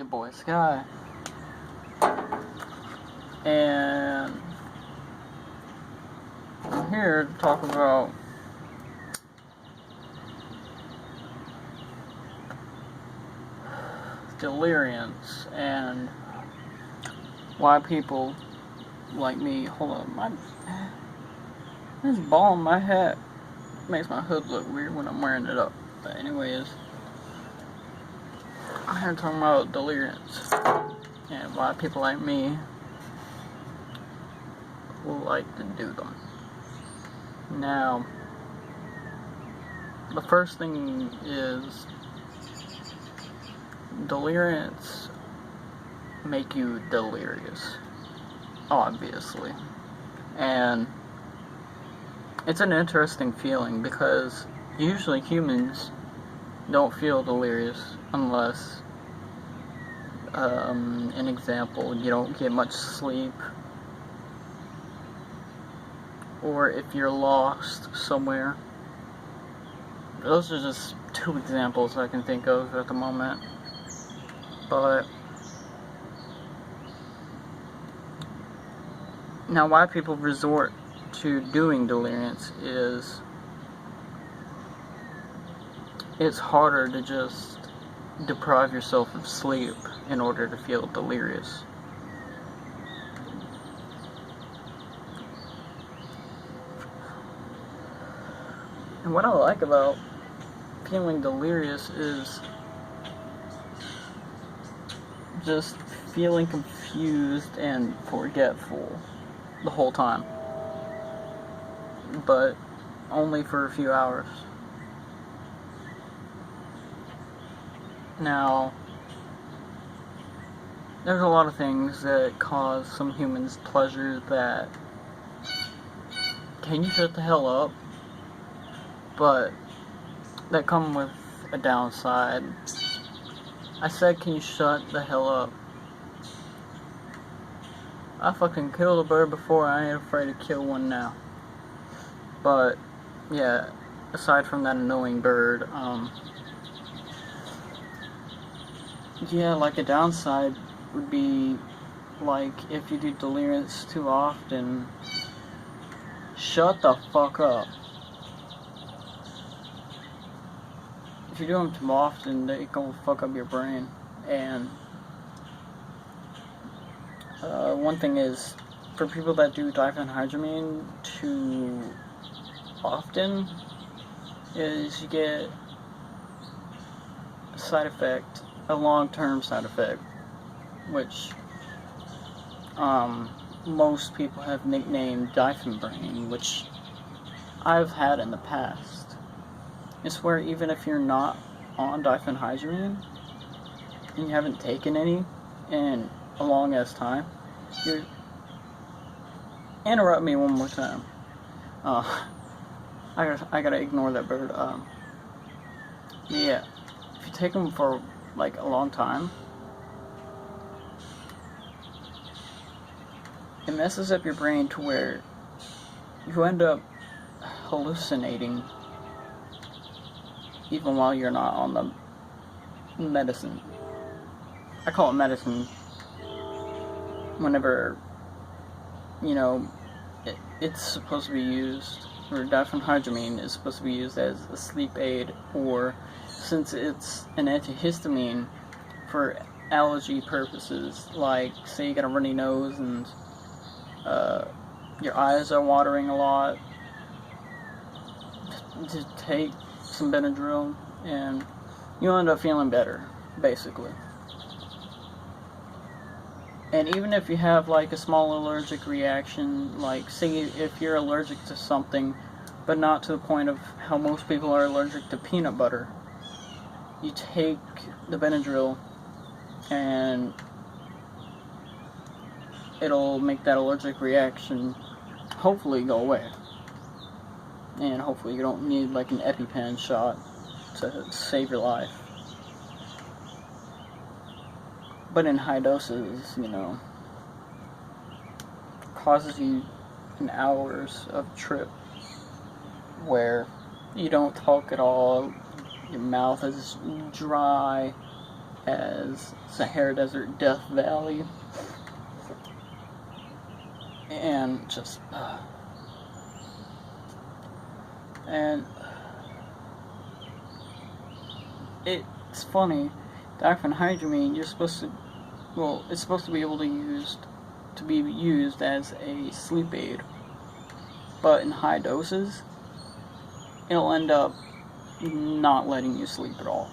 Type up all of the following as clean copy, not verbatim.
Yaboy Sky, and I'm here to talk about deliriums and why people like me. Hold on, this ball in my hat makes my hood look weird when I'm wearing it up. But anyways, I'm here talking about deliriums and why people like me will like to do them. Now, the first thing is deliriums make you delirious, obviously, and it's an interesting feeling because usually humans don't feel delirious unless, an example, you don't get much sleep, or if you're lost somewhere. Those are just two examples I can think of at the moment. But now why people resort to doing deliriums is it's harder to just deprive yourself of sleep in order to feel delirious. And what I like about feeling delirious is just feeling confused and forgetful the whole time, but only for a few hours. Now, there's a lot of things that cause some humans pleasure that, can you shut the hell up? But that come with a downside. I said, can you shut the hell up? I fucking killed a bird before, I ain't afraid to kill one now. But, yeah, aside from that annoying bird, yeah, like a downside would be, like, if you do deliriums too often, shut the fuck up. If you do them too often, they gonna fuck up your brain. And one thing is, for people that do diphenhydramine too often, is you get a side effect, a long-term side effect, which most people have nicknamed diphenbrain, which I've had in the past. It's where even if you're not on diphenhydramine and you haven't taken any in a long ass time, you're... Interrupt me one more time. I gotta ignore that bird. Yeah, if you take them for like a long time, it messes up your brain to where you end up hallucinating even while you're not on the medicine. I call it medicine whenever, you know, it's supposed to be used, or diphenhydramine is supposed to be used as a sleep aid, or since it's an antihistamine for allergy purposes, like say you got a runny nose and your eyes are watering a lot, just take some Benadryl and you'll end up feeling better, basically. And even if you have like a small allergic reaction, like say if you're allergic to something, but not to the point of how most people are allergic to peanut butter, you take the Benadryl and it'll make that allergic reaction hopefully go away. And hopefully you don't need like an EpiPen shot to save your life. But in high doses, you know, causes you an hours of trip where you don't talk at all, your mouth is dry, as Sahara Desert, Death Valley, and just and it's funny. Diphenhydramine, you're supposed to, well, it's supposed to be able to be used as a sleep aid, but in high doses, it'll end up not letting you sleep at all.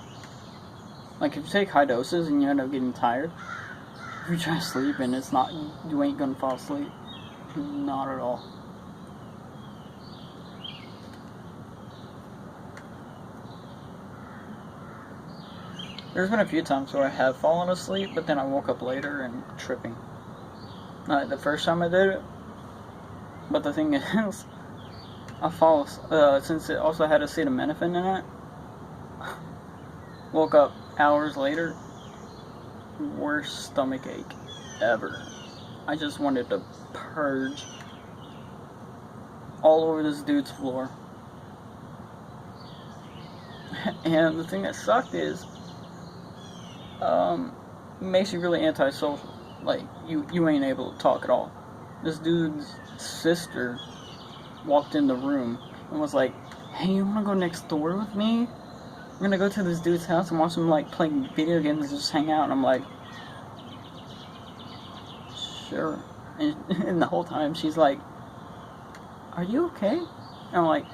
Like, if you take high doses and you end up getting tired, if you try to sleep and it's not, you ain't gonna fall asleep. Not at all. There's been a few times where I have fallen asleep, but then I woke up later and tripping. Not the first time I did it, but the thing is, since it also had acetaminophen in it, woke up hours later, worst stomach ache ever. I just wanted to purge all over this dude's floor. And the thing that sucked is, it makes you really antisocial. Like, you ain't able to talk at all. This dude's sister walked in the room and was like, "Hey, you wanna go next door with me? We're gonna go to this dude's house and watch him, like, playing video games and just hang out." And I'm like, "Sure." And the whole time she's like, "Are you okay?" And I'm like,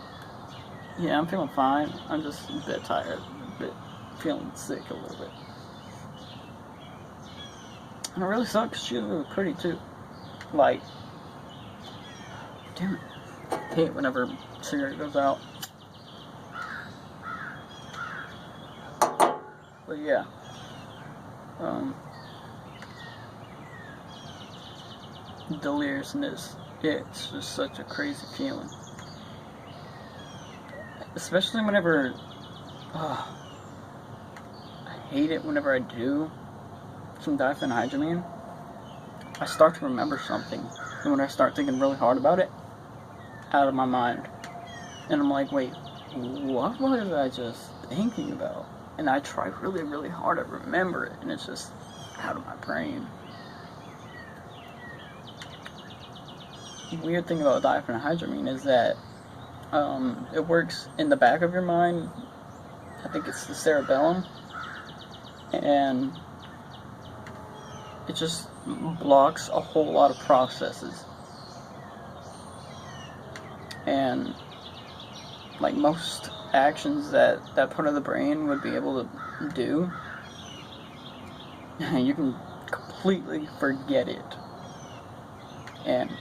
"Yeah, I'm feeling fine. I'm just a bit tired, a bit feeling sick a little bit." And it really sucks, 'cause she was really pretty too. Like, damn it. I hate whenever cigarette goes out. But yeah. Deliriousness. It's just such a crazy feeling. Especially whenever, I hate it whenever I do some diphenhydramine. I start to remember something, and when I start thinking really hard about it, out of my mind. And I'm like, wait, what was I just thinking about? And I try really, really hard to remember it, and it's just out of my brain. The weird thing about diphenhydramine is that it works in the back of your mind. I think it's the cerebellum, and it just blocks a whole lot of processes. And like most actions that part of the brain would be able to do, you can completely forget it. And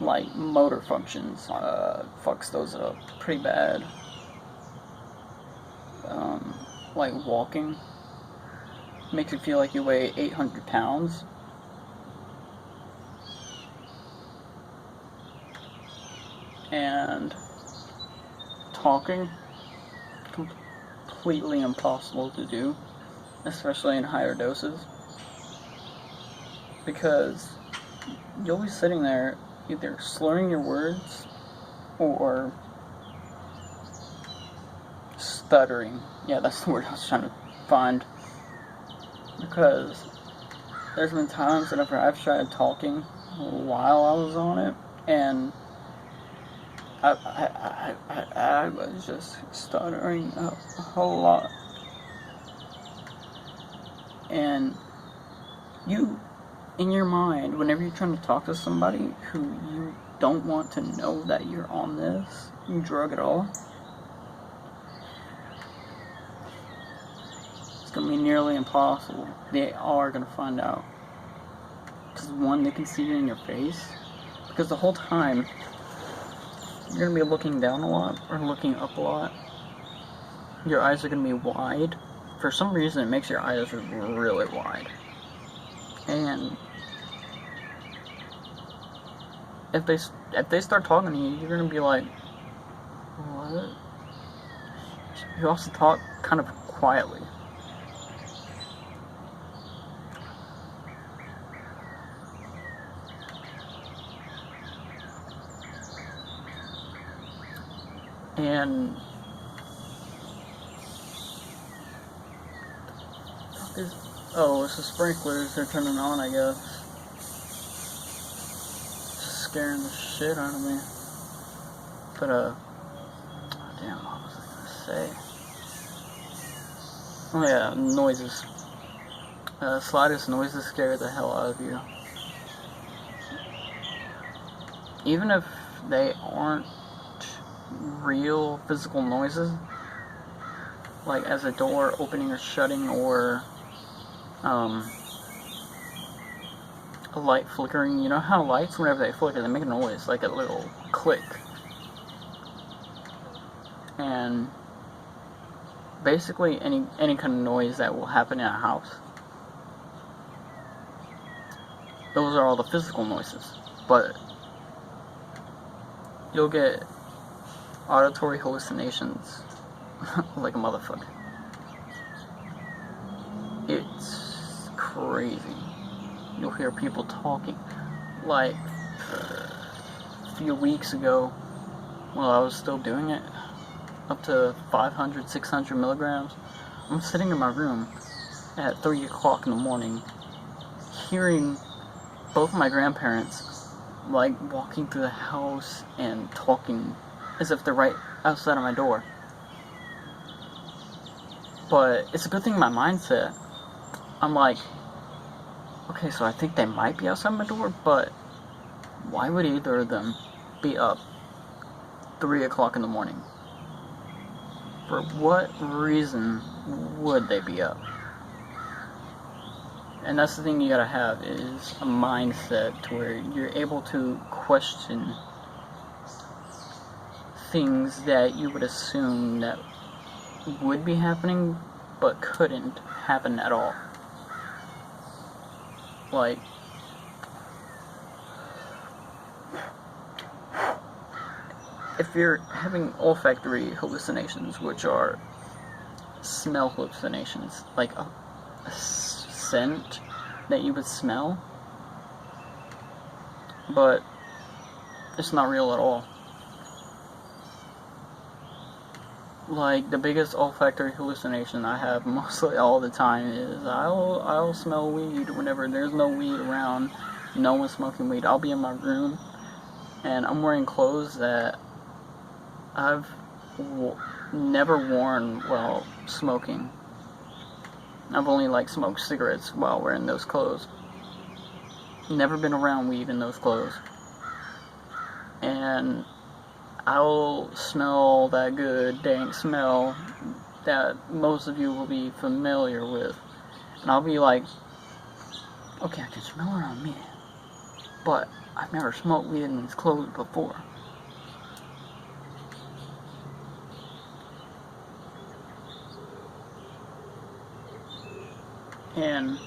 like motor functions, fucks those up pretty bad. Like walking makes you feel like you weigh 800 pounds. And talking, completely impossible to do, especially in higher doses, because you'll be sitting there either slurring your words or stuttering. Yeah, that's the word I was trying to find. Because there's been times whenever I've tried talking while I was on it, and I was just stuttering a whole lot. And you, in your mind, whenever you're trying to talk to somebody who you don't want to know that you're on this drug at all, it's going to be nearly impossible. They are going to find out. Because one, they can see it in your face. Because the whole time, you're going to be looking down a lot, or looking up a lot. Your eyes are going to be wide. For some reason, it makes your eyes really wide. And if they start talking to you, you're going to be like, what? You also talk kind of quietly. And It's, oh, it's the sprinklers. They're turning on, I guess. Just scaring the shit out of me. But, damn, what was I gonna say? Oh yeah, noises. Slightest noises scare the hell out of you. Even if they aren't real physical noises, like as a door opening or shutting, or a light flickering. You know how lights, whenever they flicker, they make a noise, like a little click. And basically any kind of noise that will happen in a house. Those are all the physical noises. But you'll get auditory hallucinations like a motherfucker. It's crazy. You'll hear people talking. Like, a few weeks ago, while I was still doing it, up to 500, 600 milligrams, I'm sitting in my room at 3 o'clock in the morning, hearing both my grandparents, like, walking through the house and talking as if they're right outside of my door. But it's a good thing my mindset. I'm like, okay, so I think they might be outside my door, but why would either of them be up 3 o'clock in the morning? For what reason would they be up? And that's the thing you gotta have, is a mindset to where you're able to question things that you would assume that would be happening, but couldn't happen at all. Like, if you're having olfactory hallucinations, which are smell hallucinations, like a scent that you would smell, but it's not real at all. Like, the biggest olfactory hallucination I have mostly all the time is I'll smell weed whenever there's no weed around, no one's smoking weed. I'll be in my room and I'm wearing clothes that I've never worn while smoking. I've only smoked cigarettes while wearing those clothes. Never been around weed in those clothes. And I'll smell that good dank smell that most of you will be familiar with. And I'll be like, okay, I can smell it on me, but I've never smoked weed in these clothes before. And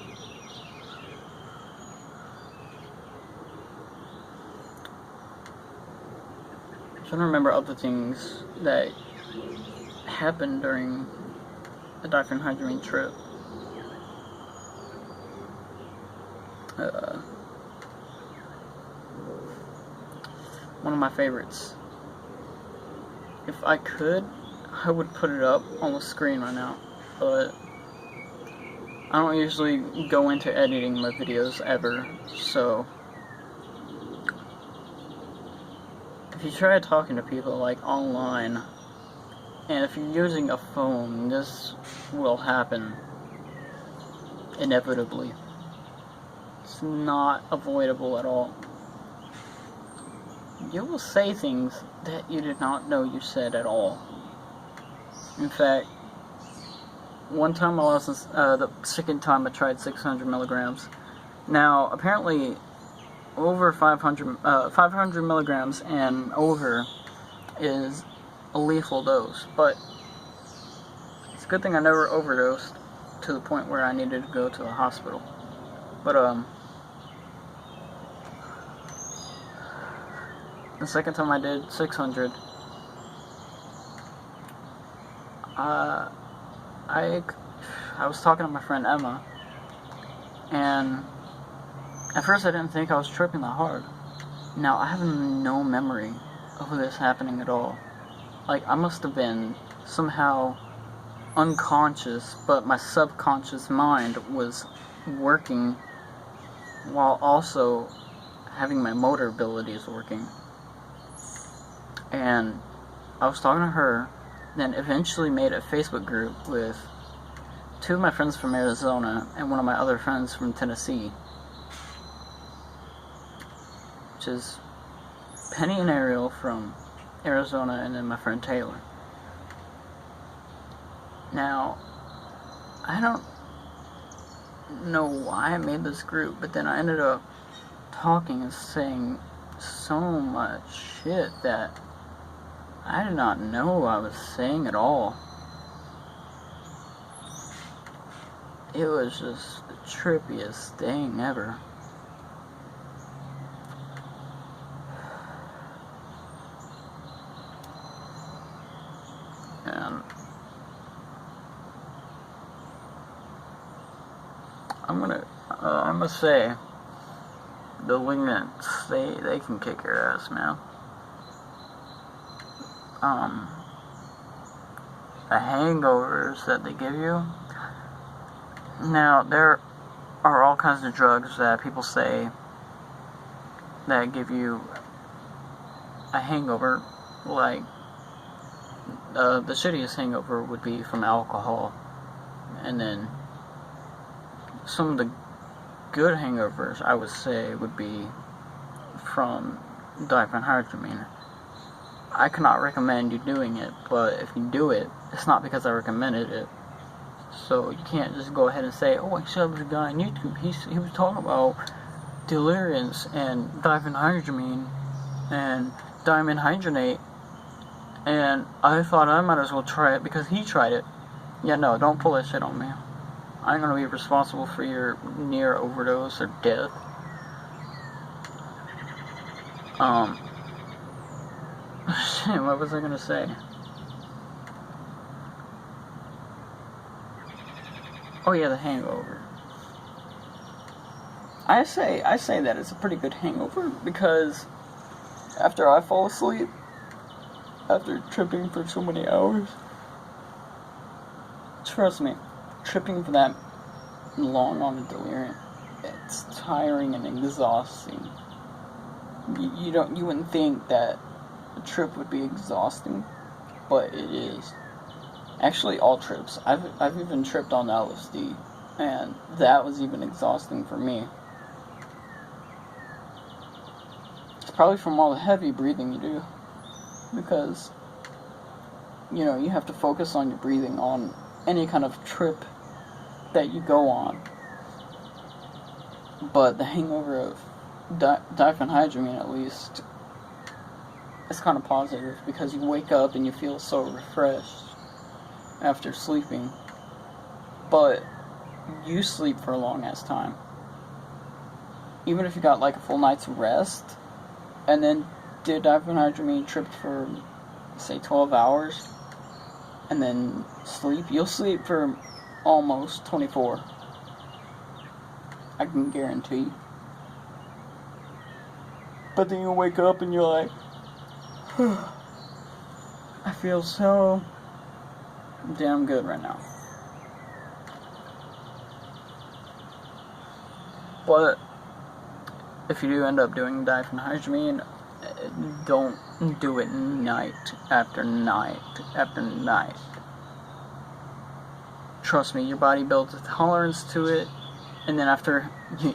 I'm trying to remember other things that happened during the diphenhydramine trip. One of my favorites. If I could, I would put it up on the screen right now, but I don't usually go into editing my videos ever, so if you try talking to people online, and if you're using a phone, this will happen inevitably. It's not avoidable at all. You will say things that you did not know you said at all. In fact, one time the second time I tried 600 milligrams. Now, apparently, over 500 milligrams and over is a lethal dose, but it's a good thing I never overdosed to the point where I needed to go to the hospital. But, the second time I did 600, I was talking to my friend Emma, and at first I didn't think I was tripping that hard. Now, I have no memory of this happening at all. I must have been somehow unconscious, but my subconscious mind was working while also having my motor abilities working. And I was talking to her, then eventually made a Facebook group with 2 of my friends from Arizona and one of my other friends from Tennessee, which is Penny and Ariel from Arizona, and then my friend Taylor. Now, I don't know why I made this group, but then I ended up talking and saying so much shit that I did not know I was saying at all. It was just the trippiest thing ever. And I'm gonna say, the lignants, they can kick your ass, man. The hangovers that they give you. Now, there are all kinds of drugs that people say that give you a hangover, like, the shittiest hangover would be from alcohol, and then some of the good hangovers, I would say, would be from diphenhydramine. I cannot recommend you doing it, but if you do it, it's not because I recommended it. So you can't just go ahead and say, oh, I saw this guy on YouTube, he was talking about deliriums and diphenhydramine and dimenhydrinate, and I thought I might as well try it because he tried it. Yeah, no, don't pull that shit on me. I'm gonna be responsible for your near overdose or death. Shit, what was I gonna say? Oh yeah, the hangover. I say that it's a pretty good hangover because after I fall asleep, after tripping for so many hours, trust me, tripping for that long on a delirium, it's tiring and exhausting. You wouldn't think that a trip would be exhausting, but it is. Actually, all trips. I've even tripped on LSD, and that was even exhausting for me. It's probably from all the heavy breathing you do, because you have to focus on your breathing on any kind of trip that you go on. But the hangover of diphenhydramine, at least, is kind of positive because you wake up and you feel so refreshed after sleeping, but you sleep for a long ass time. Even if you got like a full night's rest and then did diphenhydramine, tripped for say 12 hours and then sleep, you'll sleep for almost 24. I can guarantee. But then you wake up and you're like, I feel so damn good right now. But if you do end up doing diphenhydramine, don't do it night after night after night. Trust me, your body builds a tolerance to it, and then after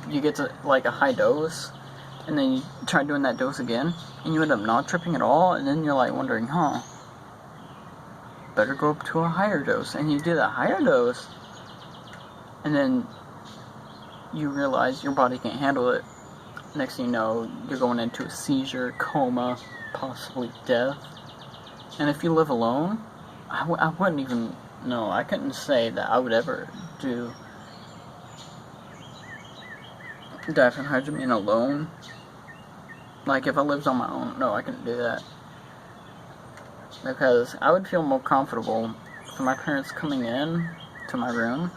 you get to like a high dose, and then you try doing that dose again, and you end up not tripping at all, and then you're like wondering, better go up to a higher dose, and you do that higher dose, and then you realize your body can't handle it. Next thing you know, you're going into a seizure, coma, possibly death. And if you live alone, I wouldn't even know. I couldn't say that I would ever do diphenhydramine alone. Like, if I lived on my own, no, I couldn't do that. Because I would feel more comfortable for my parents coming in to my room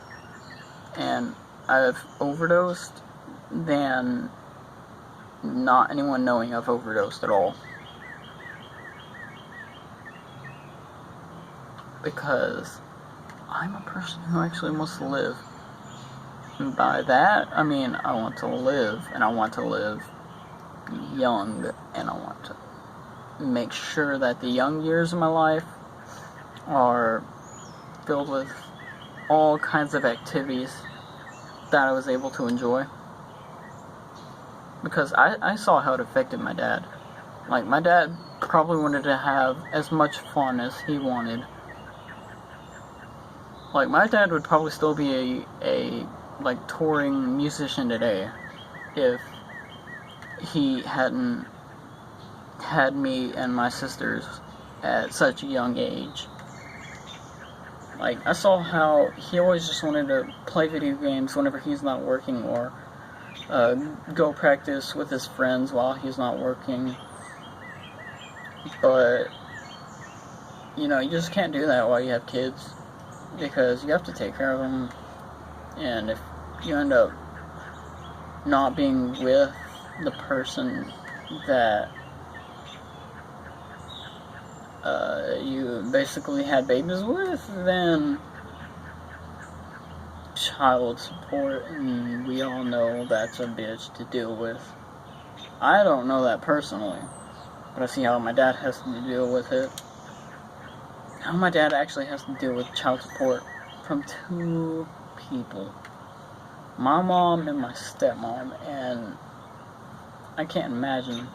and I've overdosed than not anyone knowing I've overdosed at all. Because I'm a person who actually wants to live. And by that, I mean I want to live, and I want to live young, and I want to make sure that the young years of my life are filled with all kinds of activities that I was able to enjoy. Because I saw how it affected my dad. Like, my dad probably wanted to have as much fun as he wanted. Like, my dad would probably still be a like, touring musician today if he hadn't had me and my sisters at such a young age. Like, I saw how he always just wanted to play video games whenever he's not working, or go practice with his friends while he's not working. But, you know, you just can't do that while you have kids, because you have to take care of them. And if you end up not being with the person that you basically had babies with, then child support, and we all know that's a bitch to deal with. I don't know that personally, but I see how my dad has to deal with it. How my dad actually has to deal with child support from two people. My mom and my stepmom, and I can't imagine,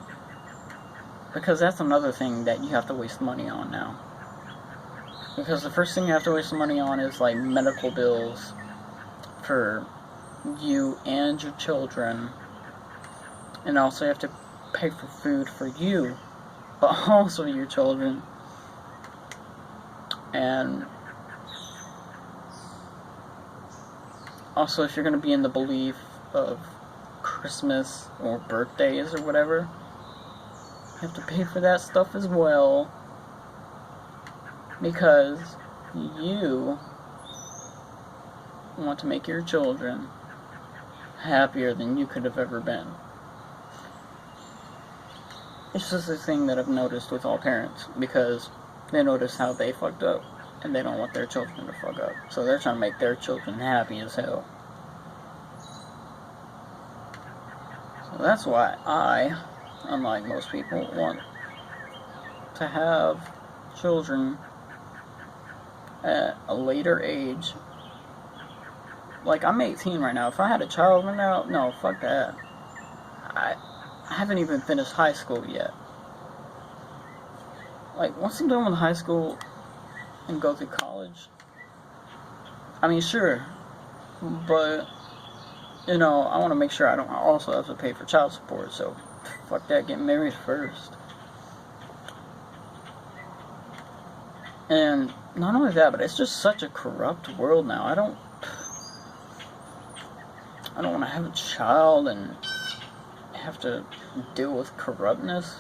because that's another thing that you have to waste money on now. Because the first thing you have to waste money on is, like, medical bills for you and your children, and also you have to pay for food for you, but also your children. And also, if you're going to be in the belief of Christmas or birthdays or whatever, you have to pay for that stuff as well, because you want to make your children happier than you could have ever been. It's just a thing that I've noticed with all parents, because they notice how they fucked up, and they don't want their children to fuck up. So they're trying to make their children happy as hell. So that's why I, unlike most people, want to have children at a later age. Like, I'm 18 right now. If I had a child right now, no, fuck that. I haven't even finished high school yet. Like, once I'm done with high school and go through college, I mean, sure, but, you know, I want to make sure I don't also have to pay for child support, so fuck that, get married first. And not only that, but it's just such a corrupt world now. I don't want to have a child and have to deal with corruptness.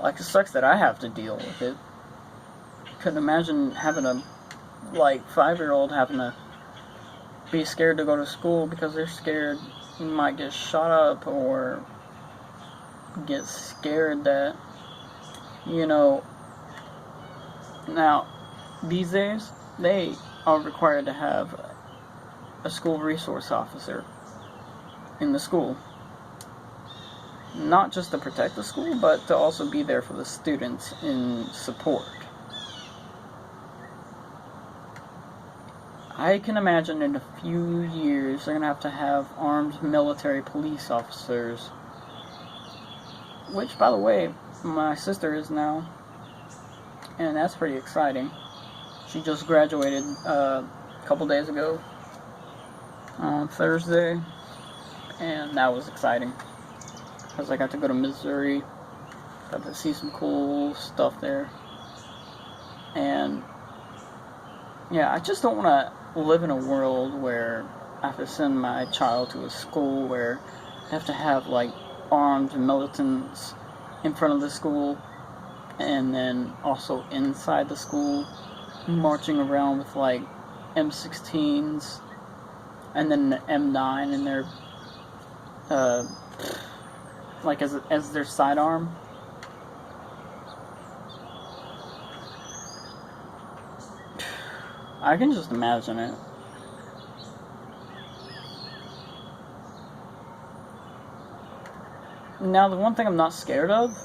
Like, it sucks that I have to deal with it. Couldn't imagine having a, 5-year-old having to be scared to go to school because they're scared you might get shot up, or get scared that, you know, now, these days, they are required to have a school resource officer in the school. Not just to protect the school, but to also be there for the students in support. I can imagine in a few years they're going to have armed military police officers. Which, by the way, my sister is now. And that's pretty exciting. She just graduated a couple days ago on Thursday. And that was exciting, because I got to go to Missouri, got to see some cool stuff there. And yeah, I just don't want to live in a world where I have to send my child to a school where I have to have, armed militants in front of the school, and then also inside the school, marching around with, M16s, and then an M9 in their, as their sidearm. I can just imagine it. Now, the one thing I'm not scared of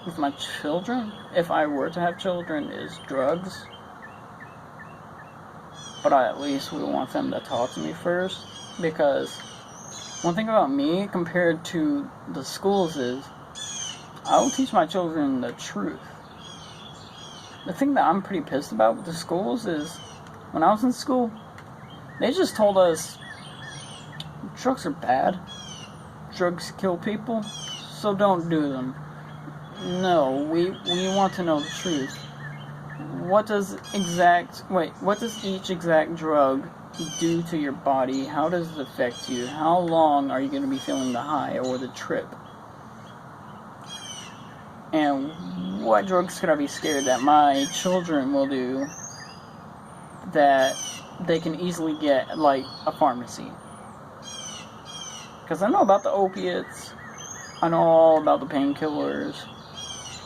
with my children, if I were to have children, is drugs. But I at least would want them to talk to me first. Because one thing about me compared to the schools is, I will teach my children the truth. The thing that I'm pretty pissed about with the schools is, when I was in school, they just told us drugs are bad. Drugs kill people, so don't do them. No, we want to know the truth. What does each exact drug do to your body? How does it affect you? How long are you going to be feeling the high or the trip? And what drugs could I be scared that my children will do that they can easily get at, like, a pharmacy? Because I know about the opiates, I know all about the painkillers,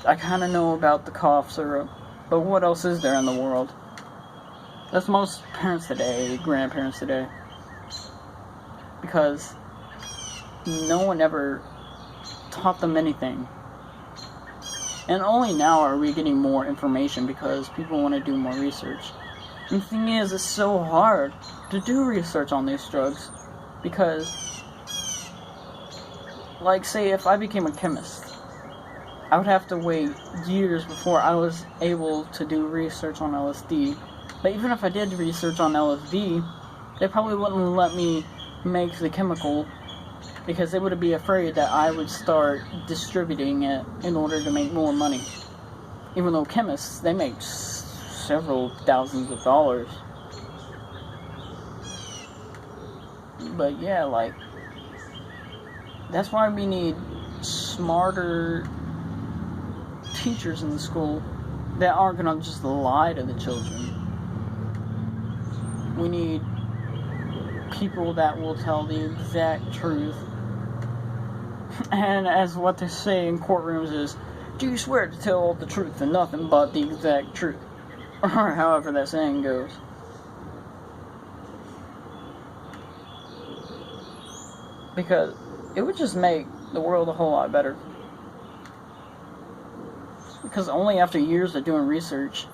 I kind of know about the cough syrup, but what else is there in the world? That's most parents today, grandparents today. Because no one ever taught them anything. And only now are we getting more information because people want to do more research. And the thing is, it's so hard to do research on these drugs. Because, like, say if I became a chemist, I would have to wait years before I was able to do research on LSD. But even if I did research on LSD, they probably wouldn't let me make the chemical because they would be afraid that I would start distributing it in order to make more money. Even though chemists, they make several thousands of dollars. But yeah, like, that's why we need smarter teachers in the school that aren't gonna just lie to the children. We need people that will tell the exact truth. And as what they say in courtrooms is, do you swear to tell the truth and nothing but the exact truth? Or however that saying goes. Because it would just make the world a whole lot better. Because only after years of doing research,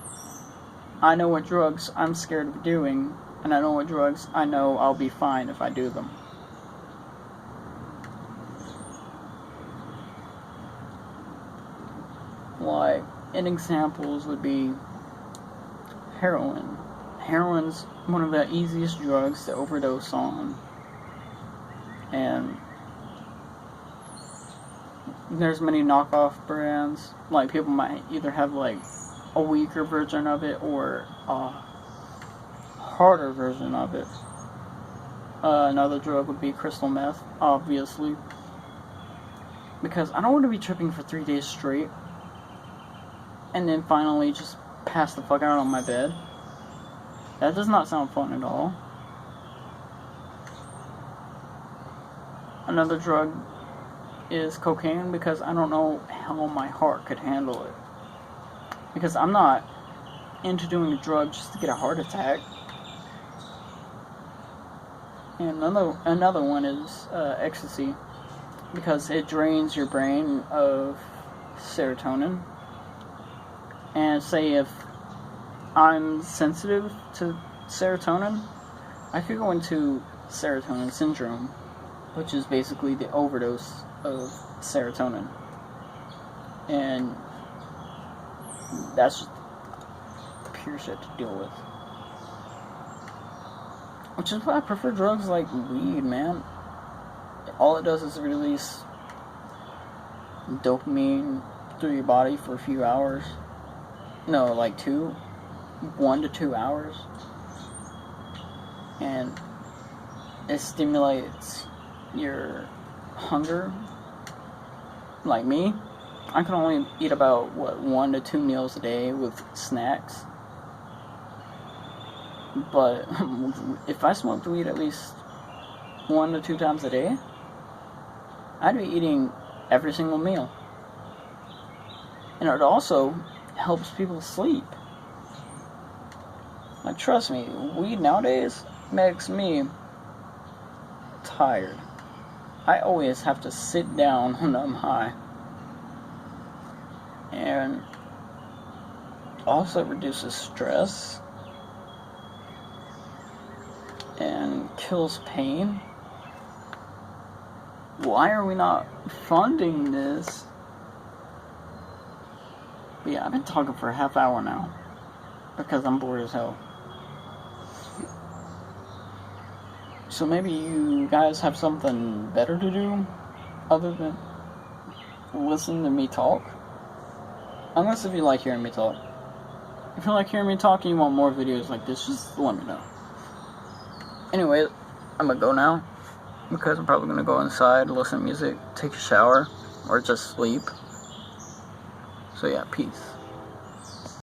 I know what drugs I'm scared of doing, and I know what drugs I know I'll be fine if I do them. Like, an examples would be heroin. Heroin's one of the easiest drugs to overdose on. And there's many knockoff brands. Like, people might either have, like, a weaker version of it or a harder version of it. Another drug would be crystal meth, obviously. Because I don't want to be tripping for 3 days straight and then finally just pass the fuck out on my bed. That does not sound fun at all. Another drug is cocaine, because I don't know how my heart could handle it. Because I'm not into doing a drug just to get a heart attack. And another one is ecstasy, because it drains your brain of serotonin. And say if I'm sensitive to serotonin, I could go into serotonin syndrome, which is basically the overdose of serotonin. And that's just pure shit to deal with. Which is why I prefer drugs like weed, man. All it does is release dopamine through your body for a few hours. No, like 1 to 2 hours. And it stimulates your hunger. Like me, I can only eat about, 1 to 2 meals a day with snacks. But if I smoked weed at least 1 to 2 times a day, I'd be eating every single meal. And it also helps people sleep. Like, trust me, weed nowadays makes me tired. I always have to sit down when I'm high. And also reduces stress and kills pain. Why are we not funding this? But yeah, I've been talking for a half hour now because I'm bored as hell. So maybe you guys have something better to do other than listen to me talk? Unless if you like hearing me talk. If you like hearing me talk and you want more videos like this, just let me know. Anyway, I'm gonna go now because I'm probably gonna go inside, listen to music, take a shower, or just sleep. So yeah, peace.